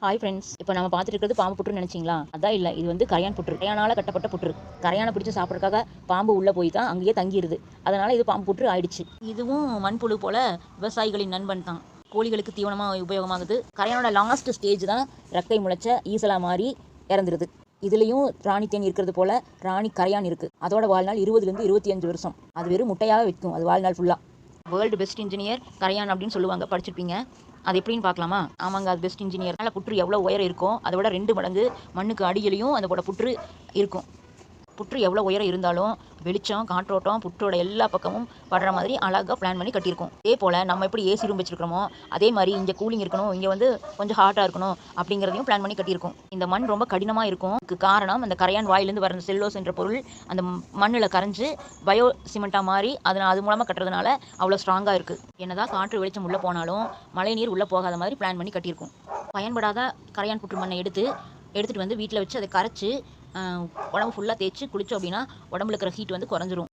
Hi friends, இப்போ நம்ம பார்த்துட்டு இருக்கிறது பாம்பு புற்றுன்னு நினைச்சிங்களா? அதான் இல்லை, இது வந்து கரையான் புற்று. கரையானால் கட்டப்பட்ட புற்று. கரையானை பிடிச்சி சாப்பிட்றதுக்காக பாம்பு உள்ளே போய் தான் அங்கேயே தங்கிடுது. அதனால் இது பாம்பு புற்று ஆயிடுச்சு. இதுவும் மண்புழு போல் விவசாயிகளின் நண்பன் தான். கோழிகளுக்கு தீவனமாக உபயோகமாகுது. கரையானோட லாஸ்ட் ஸ்டேஜ் தான் ரெக்கை முளைச்ச ஈசலா மாதிரி இறந்துருது. இதுலேயும் ராணி தேன் இருக்கிறது போல் ராணி கரையான் இருக்குது. அதோட வாழ்நாள் 20லேருந்து 25 வருஷம். அது வெறும் முட்டையாக வைக்கும். அது வாழ்நாள் ஃபுல்லாக. வேர்ல்டு பெஸ்ட் இன்ஜினியர் கரையான் அப்படின்னு சொல்லுவாங்க, படிச்சிருப்பீங்க. அது எப்படின்னு பார்க்கலாமா? ஆமாங்க, அது பெஸ்ட் இன்ஜினியர். அதனால் புற்று எவ்வளோ உயரம் இருக்கும், அதை விட 2 மடங்கு மண்ணுக்கு அடியிலையும் அதோட புற்று இருக்கும். புற்று எவ்வளோ உயரம் இருந்தாலும் வெளிச்சம், காற்றோட்டம் புற்றோட எல்லா பக்கமும் படுற மாதிரி அழகாக பிளான் பண்ணி கட்டியிருக்கும். அதே போல் நம்ம எப்படி ஏசி ரூம் வச்சுருக்கிறோமோ அதே மாதிரி இங்கே கூலிங் இருக்கணும், இங்கே வந்து கொஞ்சம் ஹாட்டாக இருக்கணும் அப்படிங்கிறதையும் பிளான் பண்ணி கட்டியிருக்கும். இந்த மண் ரொம்ப கடினமாக இருக்கும். இதுக்கு காரணம் அந்த கரையான் வாயிலேருந்து வர செல்லோஸ் என்ற பொருள் அந்த மண்ணில் கரைஞ்சு பயோ சிமெண்ட்டாக மாறி அது மூலமாக கட்டுறதுனால அவ்வளோ ஸ்ட்ராங்காக இருக்குது. என்னதான் காற்று வெளிச்சம் உள்ளே போனாலும் மழை நீர் உள்ளே போகாத மாதிரி பிளான் பண்ணி கட்டியிருக்கும். பயன்படாத கரையான் புற்று மண்ணை எடுத்துகிட்டு வந்து வீட்டில் வச்சு அதை கரைச்சி உடம்பு ஃபுல்லாக தேய்ச்சி குளித்தோம் அப்படின்னா உடம்புல இருக்கிற ஹீட் வந்து குறைஞ்சிரும்.